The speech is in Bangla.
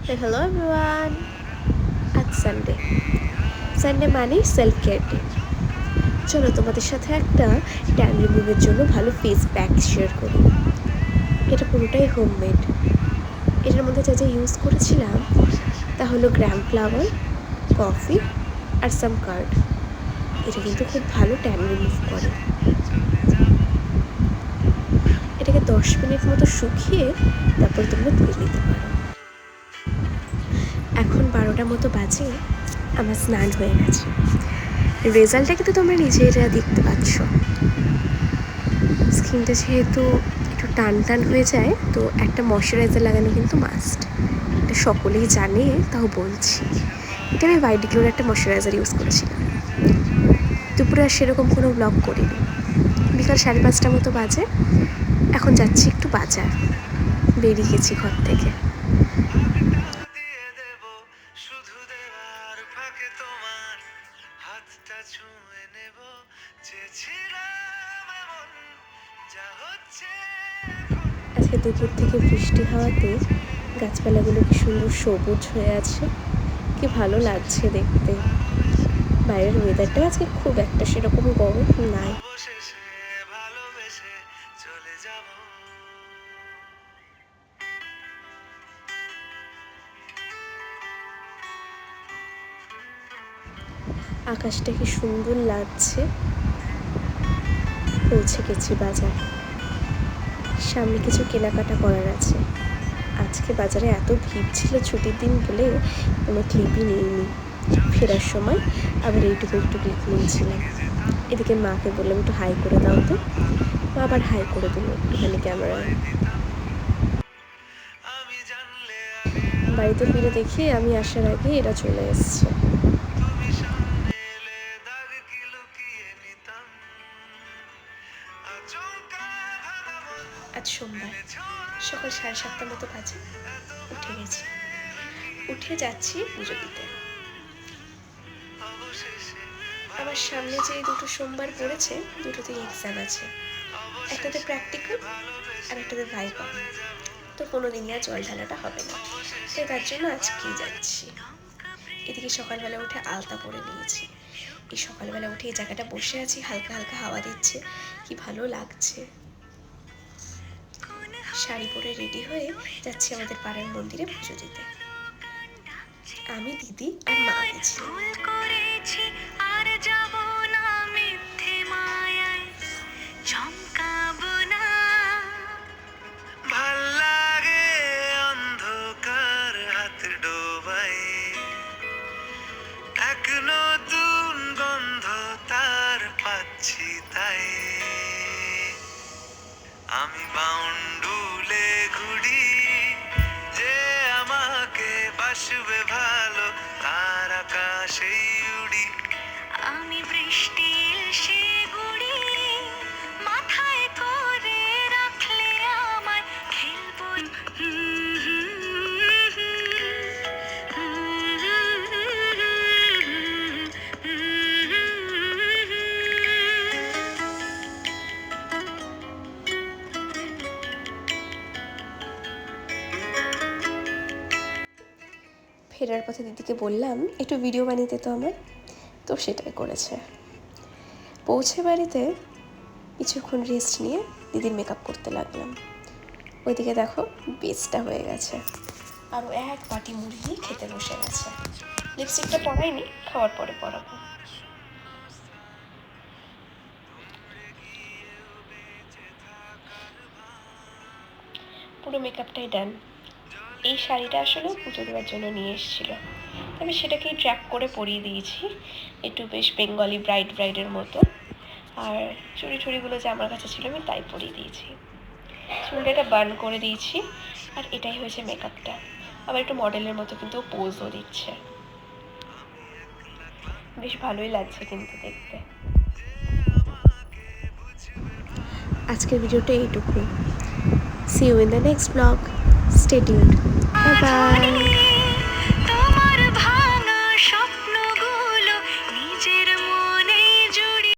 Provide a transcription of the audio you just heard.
হ্যালো এভরিওয়ান, আজ সানডে মানেই সেলফ কেয়ার ডে। চলো তোমাদের সাথে একটা ট্যান রিমুভের জন্য ভালো ফেস প্যাক শেয়ার করি। এটা পুরোটাই হোমমেড। এটার মধ্যে যা যা ইউজ করেছিলাম তা হলো গ্রাম ফ্লাওয়ার, কফি আর সাম কার্ড। এটা কিন্তু খুব ভালো ট্যান রিমুভ করে। এটাকে 10 মিনিট মতো শুকিয়ে তারপর তোমরা ধুয়ে নিতে পারো। এখন 12টার মতো বাজে, আমার স্নান হয়ে গেছে। রেজাল্টটা কিন্তু তোমরা নিজেরা দেখতে পাচ্ছ। স্কিনটা যেহেতু একটু টান টান হয়ে যায়, তো একটা ময়শ্চারাইজার লাগানো কিন্তু মাস্ট। এটা সকলেই জানে, তাও বলছি। এটা আমি ভাইডিগ্লোর একটা ময়শ্চারাইজার ইউজ করেছিলাম। দুপুরে আর সেরকম কোনো ব্লগ করিনি। বিকাল 5:30টার মতো বাজে। এখন যাচ্ছি একটু বাজার। বেরিয়ে গেছি ঘর থেকে। আজকে দুপুর থেকে বৃষ্টি হওয়াতে গাছপালাগুলো কি সুন্দর সবুজ হয়ে আছে, কি ভালো লাগছে দেখতে। বাইরের ওয়েদারটা আজকে খুব একটা সেরকম গরম নাই। আকাশটা কি সুন্দর লাগছে। পৌঁছে গেছি বাজার। সামনে কিছু কেনাকাটা করার আছে। আজকে বাজারে এত ভিড় ছিল, ছুটির দিন বলে কোনো ক্লিপই নিইনি। ফেরার সময় আবার এইটুকু একটু ক্লিপ নিয়েছিলাম। এদিকে মাকে বললাম একটু হাই করে দাও তো, মা আবার হাই করে দিল একটুখানি ক্যামেরায়। বাড়িতে ফিরে দেখি আমি আসার আগে এরা চলে এসছে। আজ সোমবার, সকাল 7:30টার মতো বাজে। উঠে গেছি, উঠে যাচ্ছি পুজো দিতে। আমার সামনে যে দুটো সোমবার পড়েছে, দুটোতেই এক্সাম আছে। একটাতে প্র্যাকটিক্যাল আর একটাতে ভাইভা। তো কোনোদিনই আর জল ঢালাটা হবে না, তাই তার জন্য আজকেই যাচ্ছি। এদিকে সকালবেলা উঠে আলতা পরে নিয়েছি। এই সকালবেলা উঠে এই জায়গাটা বসে আছি, হালকা হালকা হাওয়া দিচ্ছে, কি ভালো লাগছে। শাড়ি পরে রেডি হয়ে যাচ্ছি আমাদের পাড়ার মন্দিরে পুজো দিতে। আমি, দিদি আর মা গেছি। আমি বাউন্ডুলে ঘুরি, যে আমাকে বাসবে ভালো তার আকাশেই উড়ি। আমি বৃষ্টি এসে গুড়ি, মাথায় করে রাখলে আমায় খেলবো। ফেরার পথে দিদিকে বললাম একটু ভিডিও বানিয়ে তো আমার, তো সেটাই করেছে। পৌঁছে বাড়িতে কিছুক্ষণ রেস্ট নিয়ে দিদির মেকআপ করতে লাগলাম। ওইদিকে দেখো বেসটা হয়ে গেছে, আরও এক বাটি মুড়ি নিয়ে খেতে বসে গেছে। লিপস্টিকটা পরাইনি, খাওয়ার পরে পরাবো। পুরো মেকআপটাই ডান। এই শাড়িটা আসলে পুজো দেওয়ার জন্য নিয়ে এসেছিলো, আমি সেটাকেই ট্র্যাক করে পরিয়ে দিয়েছি, একটু বেশ বেঙ্গলি ব্রাইডের মতো। আর চুড়িগুলো যে আমার কাছে ছিল আমি তাই পরিয়ে দিয়েছি। চুলটা বার্ন করে দিয়েছি, আর এটাই হয়েছে মেকআপটা। আবার একটু মডেলের মতো কিন্তু পোজও দিচ্ছে, বেশ ভালোই লাগছে কিন্তু দেখতে। আজকের ভিডিওটা এইটুকু। See you in the next vlog. Stay tuned. Bye bye.